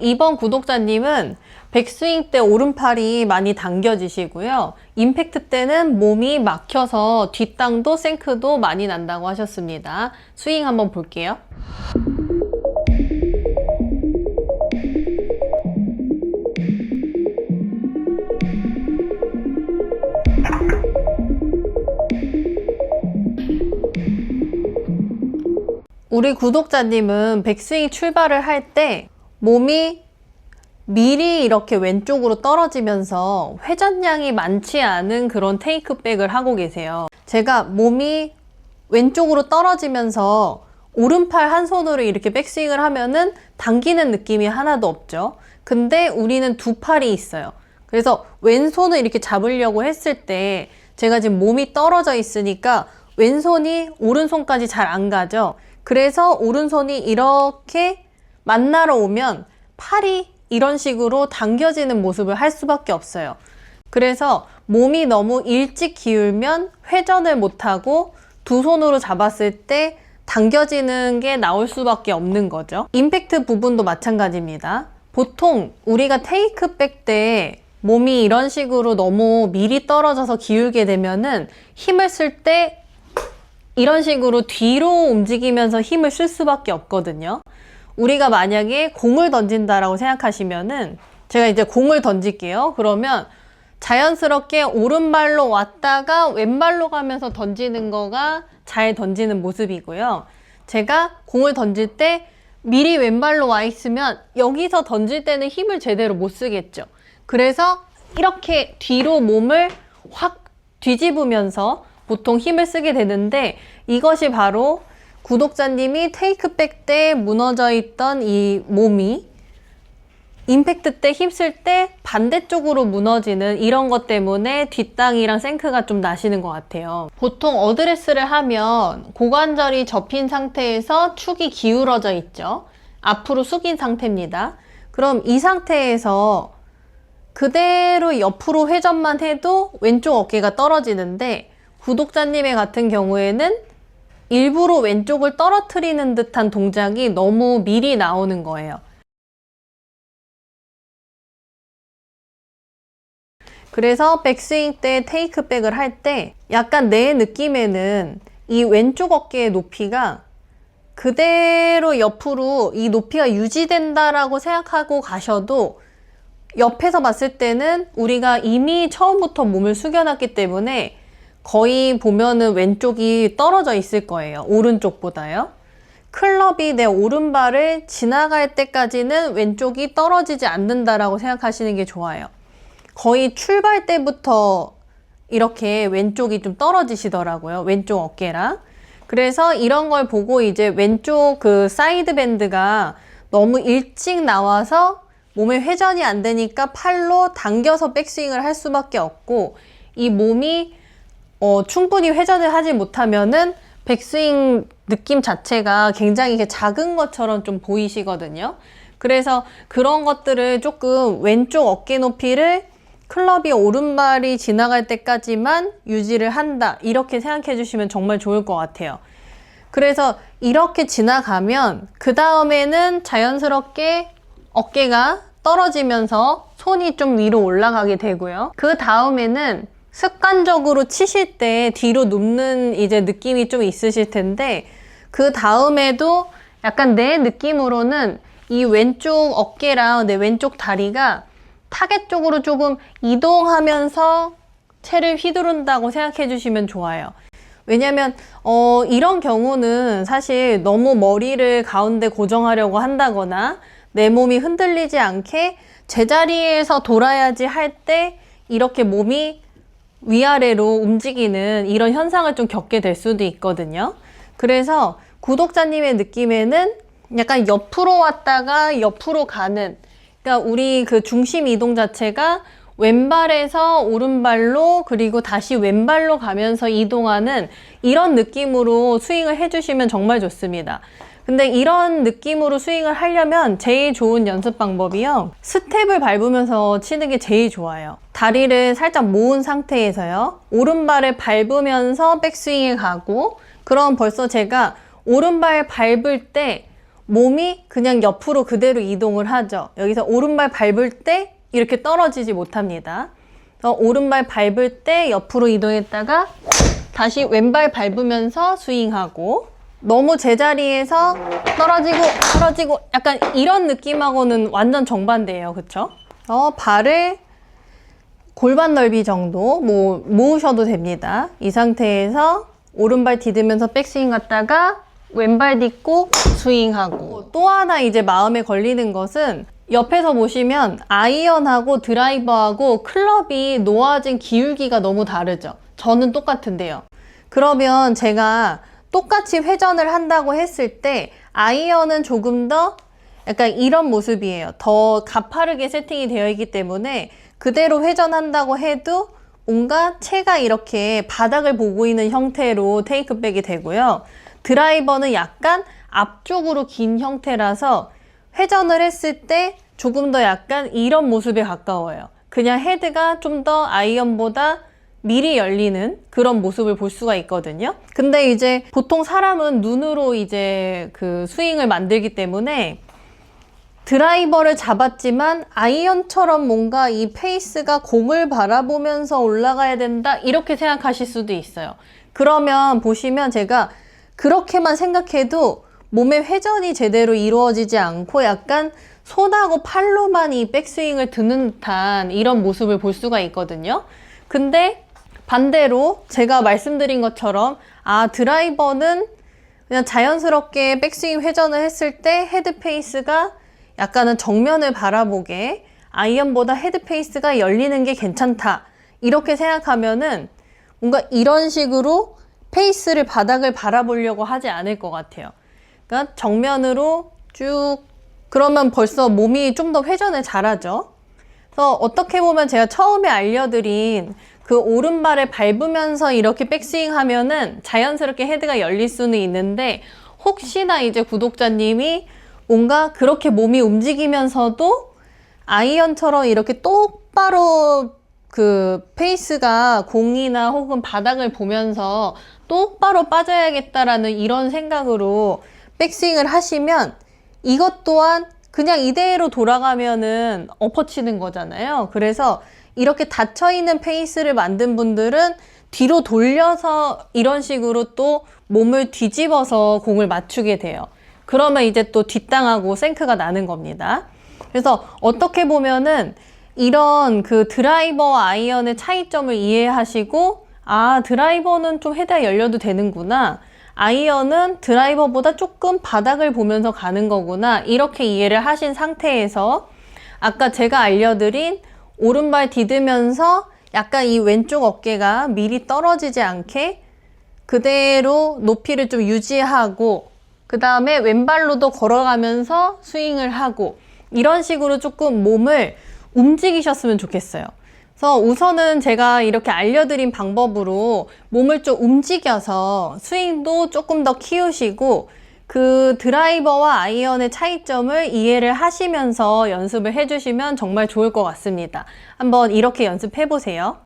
이번 구독자님은 백스윙 때 오른팔이 많이 당겨지시고요. 임팩트 때는 몸이 막혀서 뒷땅도 생크도 많이 난다고 하셨습니다. 스윙 한번 볼게요. 우리 구독자님은 백스윙 출발을 할 때 몸이 미리 이렇게 왼쪽으로 떨어지면서 회전량이 많지 않은 그런 테이크백을 하고 계세요. 제가 몸이 왼쪽으로 떨어지면서 오른팔 한 손으로 이렇게 백스윙을 하면은 당기는 느낌이 하나도 없죠. 근데 우리는 두 팔이 있어요. 그래서 왼손을 이렇게 잡으려고 했을 때 제가 지금 몸이 떨어져 있으니까 왼손이 오른손까지 잘 안 가죠. 그래서 오른손이 이렇게 만나러 오면 팔이 이런 식으로 당겨지는 모습을 할 수밖에 없어요. 그래서 몸이 너무 일찍 기울면 회전을 못하고 두 손으로 잡았을 때 당겨지는 게 나올 수밖에 없는 거죠. 임팩트 부분도 마찬가지입니다. 보통 우리가 테이크백 때 몸이 이런 식으로 너무 미리 떨어져서 기울게 되면은 힘을 쓸 때 이런 식으로 뒤로 움직이면서 힘을 쓸 수밖에 없거든요. 우리가 만약에 공을 던진다라고 생각하시면은 제가 이제 공을 던질게요. 그러면 자연스럽게 오른발로 왔다가 왼발로 가면서 던지는 거가 잘 던지는 모습이고요. 제가 공을 던질 때 미리 왼발로 와 있으면 여기서 던질 때는 힘을 제대로 못 쓰겠죠. 그래서 이렇게 뒤로 몸을 확 뒤집으면서 보통 힘을 쓰게 되는데 이것이 바로 구독자님이 테이크백 때 무너져 있던 이 몸이 임팩트 때 힘쓸 때 반대쪽으로 무너지는 이런 것 때문에 뒷땅이랑 생크가 좀 나시는 것 같아요. 보통 어드레스를 하면 고관절이 접힌 상태에서 축이 기울어져 있죠. 앞으로 숙인 상태입니다. 그럼 이 상태에서 그대로 옆으로 회전만 해도 왼쪽 어깨가 떨어지는데 구독자님의 같은 경우에는 일부러 왼쪽을 떨어뜨리는 듯한 동작이 너무 미리 나오는 거예요. 그래서 백스윙 때 테이크백을 할 때 약간 내 느낌에는 이 왼쪽 어깨의 높이가 그대로 옆으로 이 높이가 유지된다라고 생각하고 가셔도 옆에서 봤을 때는 우리가 이미 처음부터 몸을 숙여놨기 때문에 거의 보면은 왼쪽이 떨어져 있을 거예요. 오른쪽보다요. 클럽이 내 오른발을 지나갈 때까지는 왼쪽이 떨어지지 않는다라고 생각하시는 게 좋아요. 거의 출발 때부터 이렇게 왼쪽이 좀 떨어지시더라고요. 왼쪽 어깨랑. 그래서 이런 걸 보고 이제 왼쪽 그 사이드 밴드가 너무 일찍 나와서 몸에 회전이 안 되니까 팔로 당겨서 백스윙을 할 수밖에 없고 이 몸이 충분히 회전을 하지 못하면은 백스윙 느낌 자체가 굉장히 작은 것처럼 좀 보이시거든요. 그래서 그런 것들을 조금 왼쪽 어깨 높이를 클럽이 오른발이 지나갈 때까지만 유지를 한다. 이렇게 생각해 주시면 정말 좋을 것 같아요. 그래서 이렇게 지나가면 그 다음에는 자연스럽게 어깨가 떨어지면서 손이 좀 위로 올라가게 되고요. 그 다음에는 습관적으로 치실 때 뒤로 눕는 이제 느낌이 좀 있으실 텐데 그 다음에도 약간 내 느낌으로는 이 왼쪽 어깨랑 내 왼쪽 다리가 타겟 쪽으로 조금 이동하면서 채를 휘두른다고 생각해 주시면 좋아요. 왜냐면 이런 경우는 사실 너무 머리를 가운데 고정하려고 한다거나 내 몸이 흔들리지 않게 제자리에서 돌아야지 할 때 이렇게 몸이 위아래로 움직이는 이런 현상을 좀 겪게 될 수도 있거든요. 그래서 구독자님의 느낌에는 약간 옆으로 왔다가 옆으로 가는, 그러니까 우리 그 중심 이동 자체가 왼발에서 오른발로 그리고 다시 왼발로 가면서 이동하는 이런 느낌으로 스윙을 해주시면 정말 좋습니다. 근데 이런 느낌으로 스윙을 하려면 제일 좋은 연습 방법이요, 스텝을 밟으면서 치는 게 제일 좋아요. 다리를 살짝 모은 상태에서요, 오른발을 밟으면서 백스윙에 가고, 그럼 벌써 제가 오른발 밟을 때 몸이 그냥 옆으로 그대로 이동을 하죠. 여기서 오른발 밟을 때 이렇게 떨어지지 못합니다. 오른발 밟을 때 옆으로 이동했다가 다시 왼발 밟으면서 스윙하고, 너무 제자리에서 떨어지고 약간 이런 느낌하고는 완전 정반대예요. 그쵸? 발을 골반 넓이 정도 모으셔도 됩니다. 이 상태에서 오른발 디디면서 백스윙 갔다가 왼발 딛고 스윙하고. 또 하나 이제 마음에 걸리는 것은, 옆에서 보시면 아이언하고 드라이버하고 클럽이 놓아진 기울기가 너무 다르죠. 저는 똑같은데요. 그러면 제가 똑같이 회전을 한다고 했을 때 아이언은 조금 더 약간 이런 모습이에요. 더 가파르게 세팅이 되어 있기 때문에 그대로 회전한다고 해도 뭔가 채가 이렇게 바닥을 보고 있는 형태로 테이크백이 되고요. 드라이버는 약간 앞쪽으로 긴 형태라서 회전을 했을 때 조금 더 약간 이런 모습에 가까워요. 그냥 헤드가 좀 더 아이언보다 미리 열리는 그런 모습을 볼 수가 있거든요. 근데 이제 보통 사람은 눈으로 이제 그 스윙을 만들기 때문에 드라이버를 잡았지만 아이언처럼 뭔가 이 페이스가 공을 바라보면서 올라가야 된다, 이렇게 생각하실 수도 있어요. 그러면 보시면 제가 그렇게만 생각해도 몸의 회전이 제대로 이루어지지 않고 약간 손하고 팔로만 이 백스윙을 드는 듯한 이런 모습을 볼 수가 있거든요. 근데 반대로 제가 말씀드린 것처럼 드라이버는 그냥 자연스럽게 백스윙 회전을 했을 때 헤드 페이스가 약간은 정면을 바라보게, 아이언보다 헤드 페이스가 열리는 게 괜찮다, 이렇게 생각하면은 뭔가 이런 식으로 페이스를 바닥을 바라보려고 하지 않을 것 같아요. 그러니까 정면으로 쭉, 그러면 벌써 몸이 좀 더 회전을 잘하죠. 그래서 어떻게 보면 제가 처음에 알려드린 그 오른발을 밟으면서 이렇게 백스윙 하면은 자연스럽게 헤드가 열릴 수는 있는데, 혹시나 이제 구독자님이 뭔가 그렇게 몸이 움직이면서도 아이언처럼 이렇게 똑바로 그 페이스가 공이나 혹은 바닥을 보면서 똑바로 빠져야겠다라는 이런 생각으로 백스윙을 하시면, 이것 또한 그냥 이대로 돌아가면은 엎어치는 거잖아요. 그래서 이렇게 닫혀있는 페이스를 만든 분들은 뒤로 돌려서 이런 식으로 또 몸을 뒤집어서 공을 맞추게 돼요. 그러면 이제 또 뒷땅하고 생크가 나는 겁니다. 그래서 어떻게 보면은 이런 그 드라이버와 아이언의 차이점을 이해하시고, 드라이버는 좀 헤드가 열려도 되는구나, 아이언은 드라이버보다 조금 바닥을 보면서 가는 거구나, 이렇게 이해를 하신 상태에서 아까 제가 알려드린 오른발 디디면서 약간 이 왼쪽 어깨가 미리 떨어지지 않게 그대로 높이를 좀 유지하고, 그 다음에 왼발로도 걸어가면서 스윙을 하고, 이런 식으로 조금 몸을 움직이셨으면 좋겠어요. 그래서 우선은 제가 이렇게 알려드린 방법으로 몸을 좀 움직여서 스윙도 조금 더 키우시고, 그 드라이버와 아이언의 차이점을 이해를 하시면서 연습을 해주시면 정말 좋을 것 같습니다. 한번 이렇게 연습해 보세요.